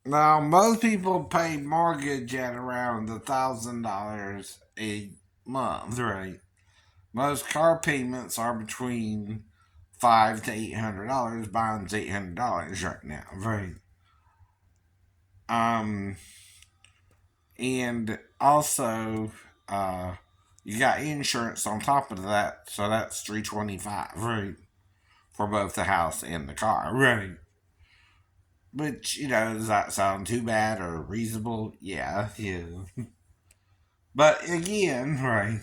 Now, most people pay mortgage at around $1,000 a month, right? Most car payments are between $500 to $800. Mine's $800 right now, right? Um, and also, uh, you got insurance on top of that, so that's $325, right? For both the house and the car, right? Which, does that sound too bad or reasonable? Yeah, yeah. But again, right?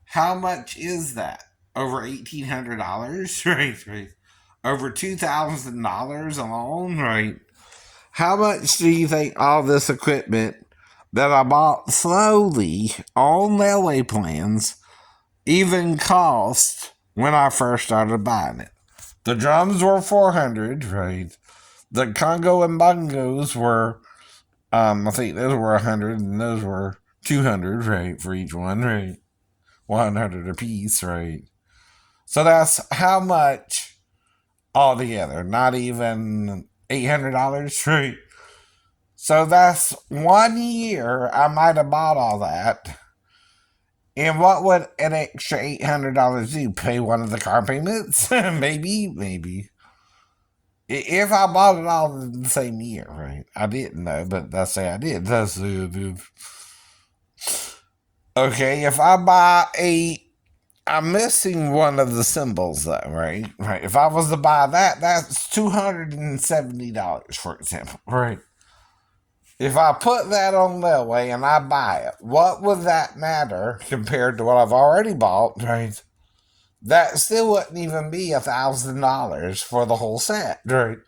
How much is that? Over $1,800, right? Right. Over $2,000 alone, right? How much do you think all this equipment that I bought slowly on railway plans even cost when I first started buying it? The drums were 400, right? The Congo and bongos were, I think those were 100 and those were 200, right, for each one, right? 100 a piece, right? So that's how much altogether. Not even $800, right? So that's 1 year I might have bought all that. And what would an extra $800 do? Pay one of the car payments? Maybe, maybe. If I bought it all in the same year, right? I didn't know, but let's say I did. Okay, if I buy a I'm missing one of the symbols though, right? Right. If I was to buy that, that's $270, for example. Right. If I put that on layaway and I buy it, what would that matter compared to what I've already bought? Right. That still wouldn't even be $1,000 for the whole set, right?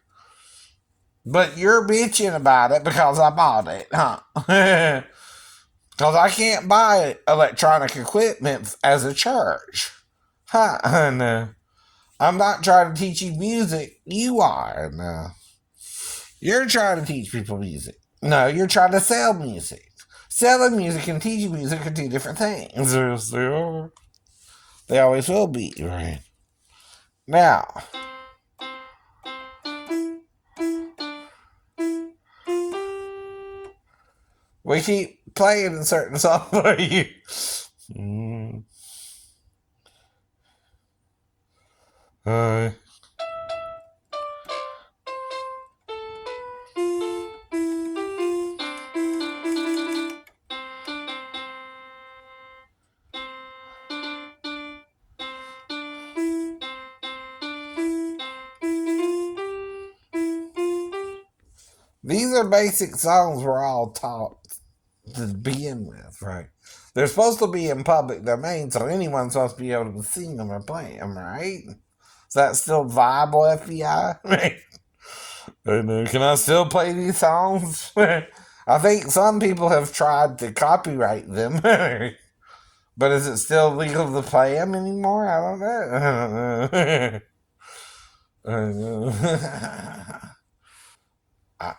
But you're bitching about it because I bought it, huh? Because I can't buy electronic equipment as a church. Huh? No. I'm not trying to teach you music. You are. No. You're trying to teach people music. No, you're trying to sell music. Selling music and teaching music are two different things. Yes, they are. They always will be, right? Now, we keep playing a certain song for you. Mm. Uh, these are basic songs we're all taught to begin with, right? They're supposed to be in public domain, so anyone's supposed to be able to sing them or play them, right? Is that still viable, FBI? Right? Can I still play these songs? I think some people have tried to copyright them, but is it still legal to play them anymore? I don't know. I don't know.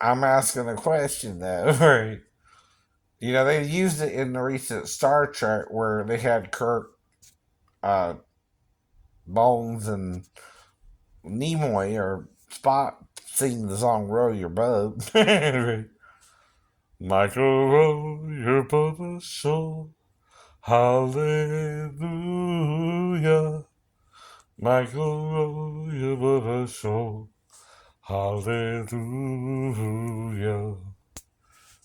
I'm asking a question though, right? They used it in the recent Star Trek where they had Kirk, uh, Bones, and Nimoy or Spock sing the song "Row Your Boat." Michael, row your boat ashore. Hallelujah. Michael, row your boat ashore. Hallelujah.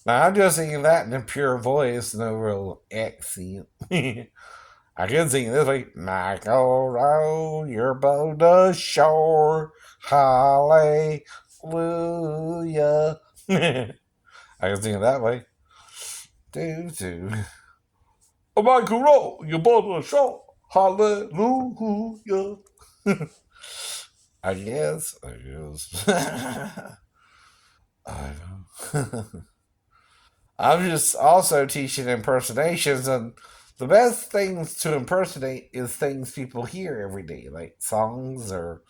Now I'm just singing that in a pure voice, no real accent. I can sing this like Michael, row your boat ashore. Hallelujah. I can sing it that way. Do do. Oh, Michael, row your boat ashore. Hallelujah. I guess. I guess. I know. I'm just also teaching impersonations, and the best things to impersonate is things people hear every day, like songs or.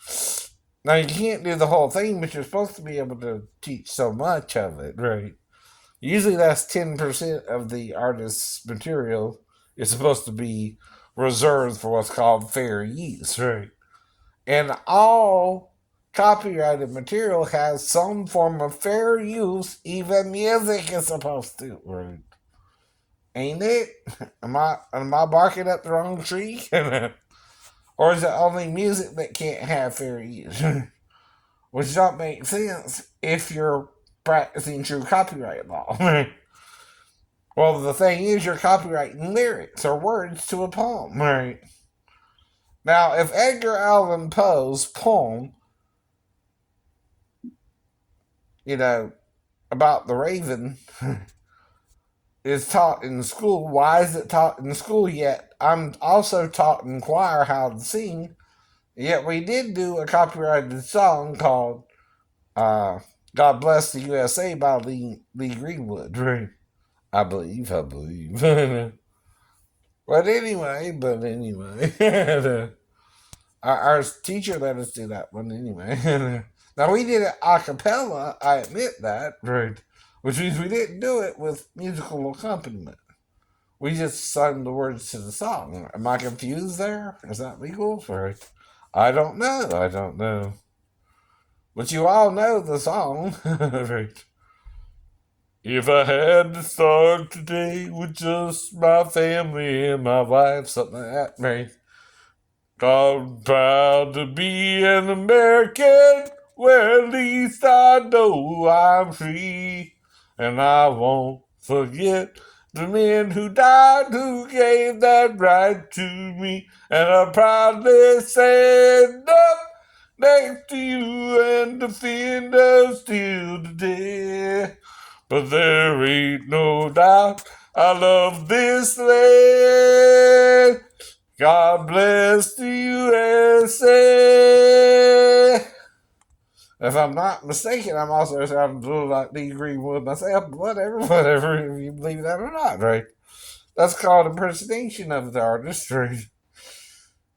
Now, you can't do the whole thing, but you're supposed to be able to teach so much of it, right? Usually that's 10% of the artist's material is supposed to be reserved for what's called fair use, right? And all copyrighted material has some form of fair use. Even music is supposed to. Right. Ain't it? Am I barking up the wrong tree? Or is it only music that can't have fair use? Which don't make sense if you're practicing true copyright law. Well, the thing is, you're copyrighting lyrics or words to a poem, right? Now, if Edgar Allan Poe's poem, about the raven, is taught in school, why is it taught in school yet? I'm also taught in choir how to sing, yet we did do a copyrighted song called God Bless the USA by Lee Greenwood, right? I believe. But anyway, our teacher let us do that one anyway. Now, we did it a cappella, I admit that, right? Which means we didn't do it with musical accompaniment. We just sung the words to the song. Am I confused there? Is that legal? Right? I don't know. But you all know the song, right? If I had to start today with just my family and my wife, something like that, right? I'm proud to be an American, where at least I know I'm free. And I won't forget the men who died, who gave that right to me. And I proudly stand up next to you and defend us till the day. But there ain't no doubt I love this land. God bless the USA. If I'm not mistaken, I'm also sounding a little like Lee Greenwood myself. Whatever, if you believe that or not, right? That's called impersonation of the artist, right?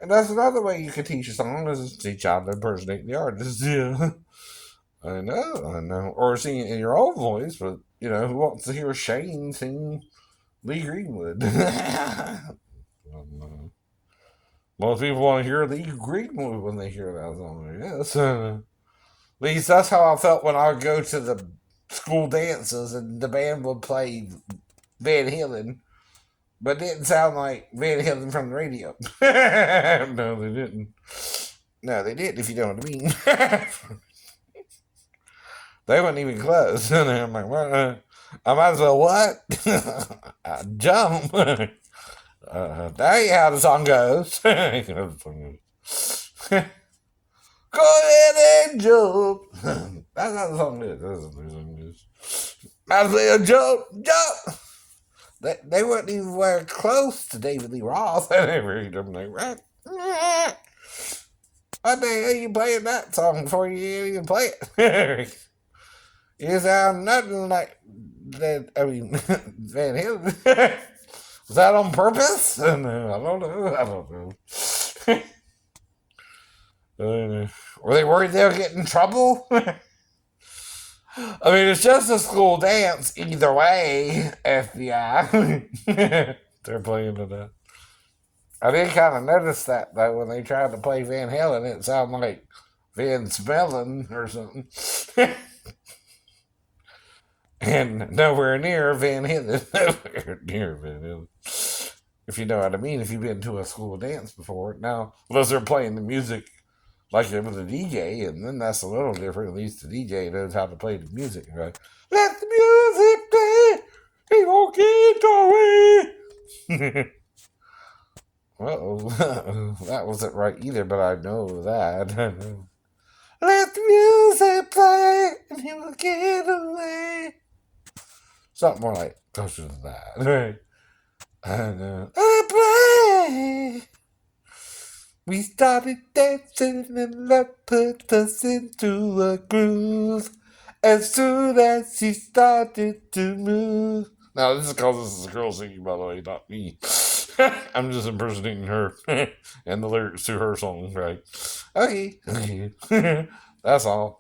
And that's another way you could teach a song, is teach how to impersonate the artist. Yeah, I know. Or sing it in your own voice, but who wants to hear Shane sing Lee Greenwood? Most people want to hear Lee Greenwood when they hear that song, I guess. At least that's how I felt when I would go to the school dances and the band would play Van Halen, but it didn't sound like Van Halen from the radio. No, they didn't. No, they did, if you know what I mean. They weren't even close. And I'm like, what? I might as well what? I jump. That ain't how the song goes. Go ahead and jump. That's how the song is. Might as well jump. They weren't even close to David Lee Roth. I'm like, right? What the hell you playing that song before you even play it? You sound nothing like that. I mean, Van Halen. Was that on purpose? I don't know. Were they worried they'll get in trouble? I mean, it's just a school dance either way, FBI. They're playing to that. I did kind of notice that, though, when they tried to play Van Halen, it sounded like Van Smelling or something. And nowhere near Van Halen. Nowhere near Van Halen. If you know what I mean, if you've been to a school dance before. Now, unless they're playing the music like it was a DJ, and then that's a little different. At least the DJ knows how to play the music. Right? Let the music play. He won't get away. That wasn't right either, but I know that. Let the music play, and he will get away. Something more like closer to that. Right? And I play. We started dancing and love put us into a groove. As soon as she started to move. Now, this is because this is a girl singing, by the way, not me. I'm just impersonating her and the lyrics to her song, right? Okay. That's all.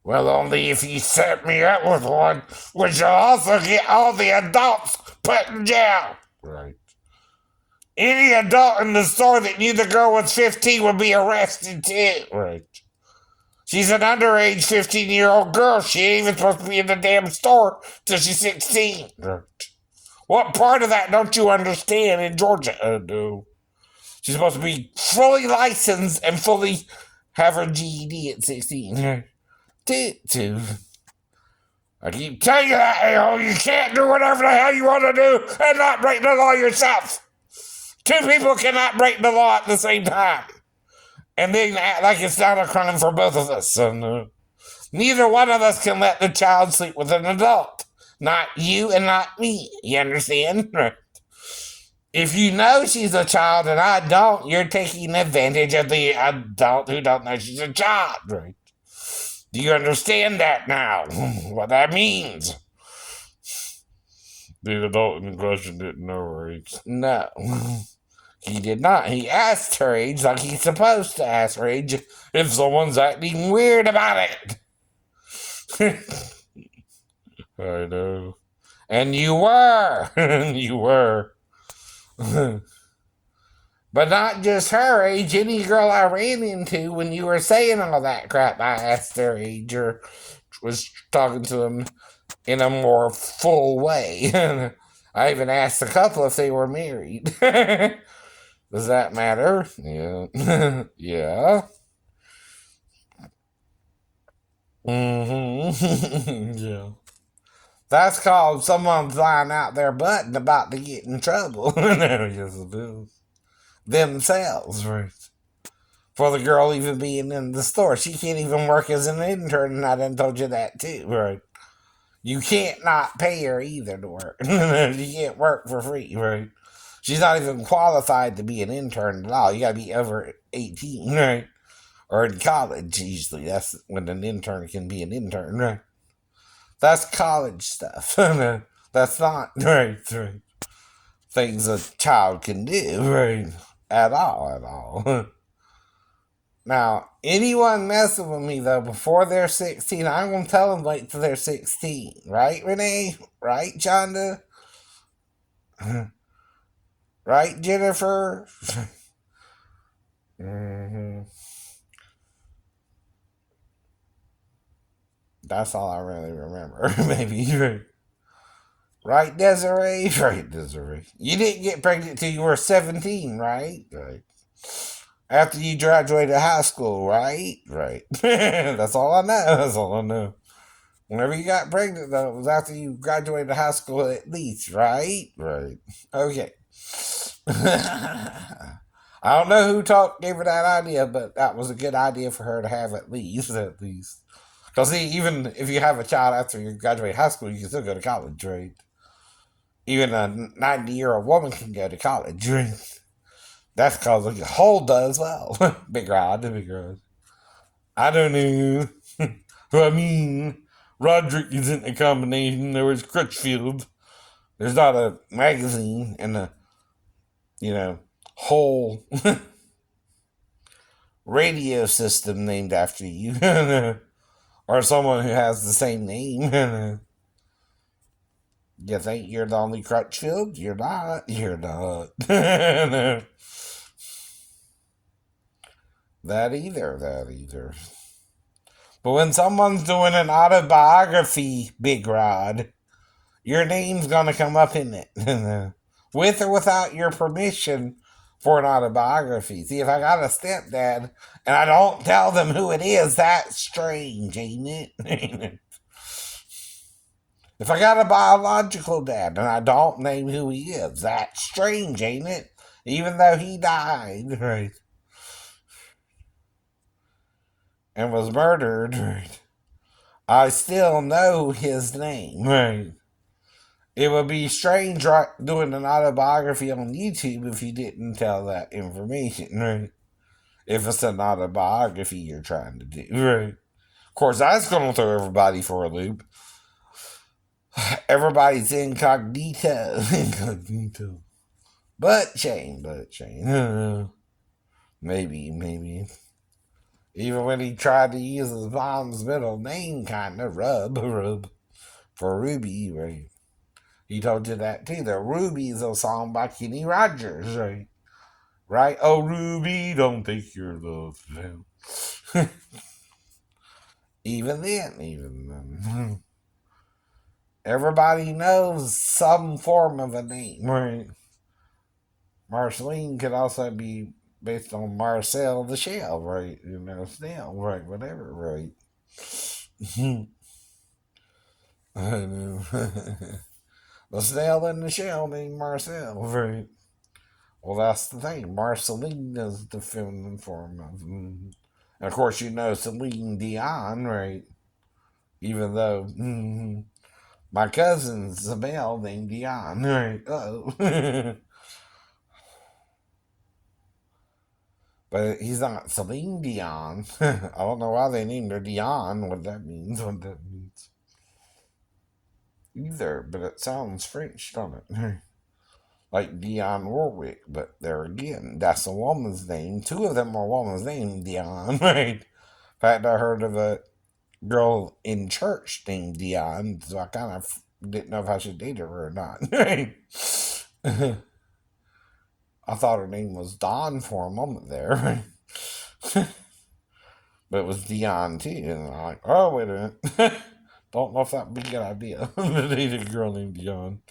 Well, only if you set me up with one, would you also get all the adults put in jail? Right. Any adult in the store that knew the girl was 15 would be arrested too. Right. She's an underage 15-year-old girl. She ain't even supposed to be in the damn store till she's 16. Right. What part of that don't you understand in Georgia? No. She's supposed to be fully licensed and fully have her GED at 16. Two. I keep telling you that, you can't do whatever the hell you want to do and not break the law yourself. Two people cannot break the law at the same time. And then act like it's not a crime for both of us. So, neither one of us can let the child sleep with an adult. Not you and not me. You understand? If you know she's a child and I don't, you're taking advantage of the adult who don't know she's a child, right? Do you understand that now? What that means? The adult in question didn't know her age. No. He did not. He asked her age like he's supposed to ask her age if someone's acting weird about it. I know. And you were. You were. But not just her age. Any girl I ran into when you were saying all that crap, I asked their age or was talking to them in a more full way. I even asked a couple if they were married. Does that matter? Yeah. Yeah. Yeah. That's called someone's lying out their butt and about to get in trouble. Themselves, right? For the girl even being in the store. She can't even work as an intern, and I done told you that too, right? You can't not pay her either to work. You can't work for free, right? She's not even qualified to be an intern at all. You gotta be over 18, right? Or in college, usually. That's when an intern can be an intern, right? That's college stuff. That's not, right. Things a child can do, right? At all. Now, anyone messing with me, though, before they're 16, I'm going to tell them wait till they're 16. Right, Renee? Right, Chonda? Right, Jennifer? Mm-hmm. That's all I really remember. Maybe. Right, Desiree? Right, Desiree. You didn't get pregnant till you were 17, right? Right. After you graduated high school, right? Right. That's all I know. Whenever you got pregnant, though, it was after you graduated high school at least, right? Right. Okay. I don't know who gave her that idea, but that was a good idea for her to have at least. Because even if you have a child after you graduate high school, you can still go to college, right? Even a 90-year-old woman can go to college, right? That's because a hole does well. Big Rod. I don't know. I mean, Roderick isn't a combination. There was Crutchfield. There's not a magazine and a, whole radio system named after you. Or someone who has the same name. You think you're the only Crutchfield? You're not. That either. But when someone's doing an autobiography, Big Rod, your name's gonna come up in it. With or without your permission for an autobiography. See, if I got a stepdad and I don't tell them who it is, that's strange, ain't it? If I got a biological dad and I don't name who he is, that's strange, ain't it? Even though he died, right? And was murdered, right? I still know his name, right? It would be strange, right, doing an autobiography on YouTube if you didn't tell that information, right? If it's an autobiography you're trying to do, right? Of course, that's going to throw everybody for a loop. Everybody's incognito. But Shane. Maybe. Even when he tried to use his mom's middle name, kind of, Rub, for Ruby, right? He told you that too. The Ruby's a song by Kenny Rogers, right? Right? Oh, Ruby, don't think you're the even then. Everybody knows some form of a name, right? Marceline could also be based on Marcel the Shell, right? Snail, right? Whatever, right? I know. The snail in the shell named Marcel, right? Well, that's the thing. Marceline is the feminine form of. And of course, Celine Dion, right? Even though my cousin's a male named Dion, right? Oh. But he's not Celine Dion. I don't know why they named her Dion, what that means, either, but it sounds French, don't it? Like Dionne Warwick, but there again, that's a woman's name. Two of them are woman's name, Dion, right? In fact, I heard of a girl in church named Dion, so I kind of didn't know if I should date her or not, right? I thought her name was Dawn for a moment there, right? But it was Dion too, and I'm like, oh, wait a minute. Don't know if that would be a good idea to date a girl named Dion.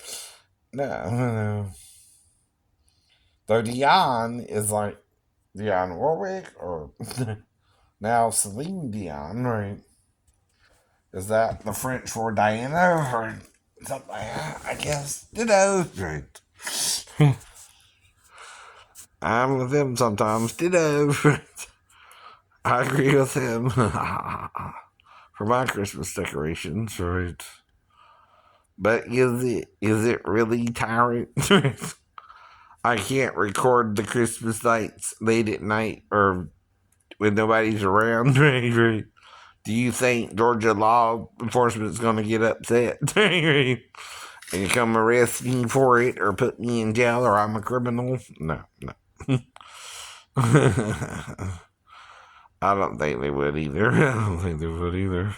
No. Though Dion is like Dionne Warwick or now Celine Dion, right? Is that the French for Diana or something like that? I guess. Ditto. Right. I'm with him sometimes. Ditto. I agree with him. For my Christmas decorations, right? But is it really Tyrant? I can't record the Christmas lights late at night or when nobody's around, right? Do you think Georgia law enforcement is going to get upset and come arrest me for it or put me in jail or I'm a criminal? No. I don't think they would either. I don't think they would either.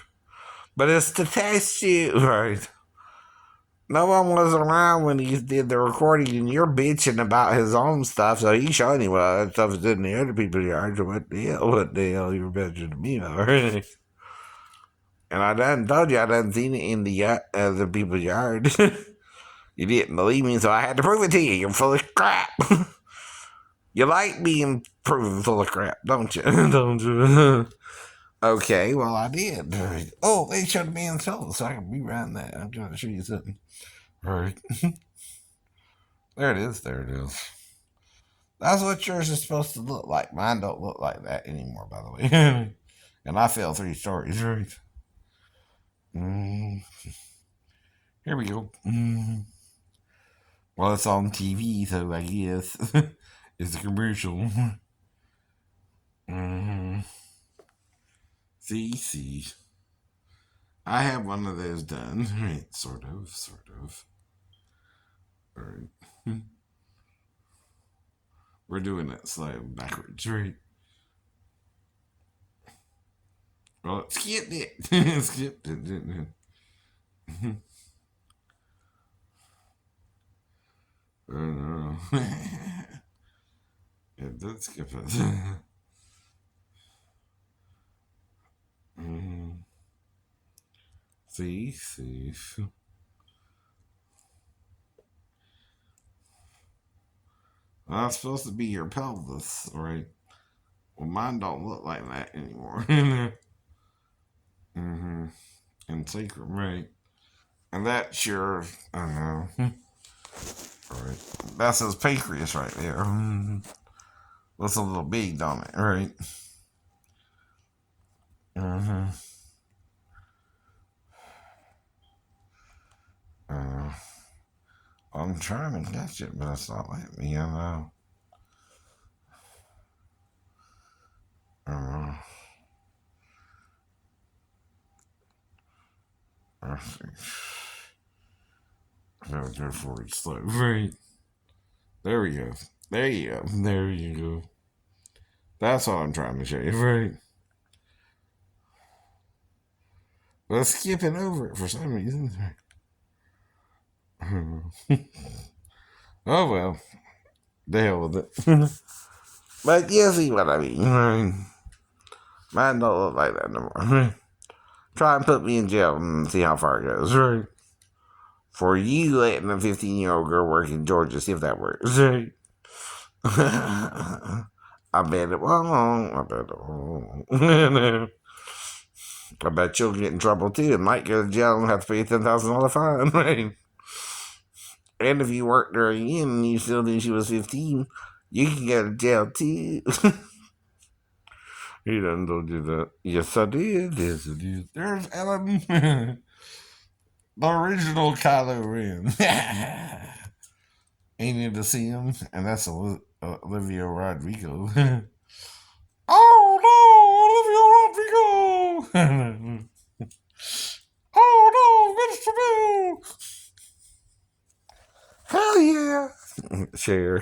But it's to test you, right? No one was around when he did the recording, and you're bitching about his own stuff, so he's showing you what that stuff is in the other people's yards. So what the hell you're bitching to me about, right? And I done told you I done seen it in the people's yard. You didn't believe me, so I had to prove it to you. You're full of crap. You like being proven full of crap, don't you? Don't you? Okay, well, I did. Oh, they showed me in cells, so I can rerun that. I'm trying to show you something. All right. There it is. There it is. That's what yours is supposed to look like. Mine don't look like that anymore, by the way. And I fell 3 stories, right? Here we go. Well, it's on TV, so I guess it's a commercial. See. I have one of those done. Right, sort of. All right. We're doing it slow backwards, right? Well, it skipped it. It skipped it, didn't it? I don't know. It did skip it. See. Well, that's supposed to be your pelvis, right? Well, mine don't look like that anymore. And sacrum, right? And that's your, I don't know. Right. That's his pancreas right there. That's a little big on it, right? I'm trying to catch it, but it's not letting me. I know. I see. I'll go forward slow. Right. There we go. There you go. There you go. That's what I'm trying to show you. Right. Let's skip it over it for some reason. Oh well. The hell with it. But you see what I mean. Mine don't look like that no more. Try and put me in jail and see how far it goes. Right. For you letting a 15-year-old girl work in Georgia, see if that works. Right. I bet it won't. I bet it won't. I bet you'll get in trouble too and might go to jail and have to pay a $10,000 fine. Right. And if you worked her again and you still knew she was 15, you can go to jail too. He done told you that. Yes, I did. Yes, I did. There's Ellen. The original Kylo Ren. Ain't need to see him. And that's Olivia Rodrigo. Oh, no, Olivia Rodrigo. Oh, no, Mr. Bill. Hell yeah. Share.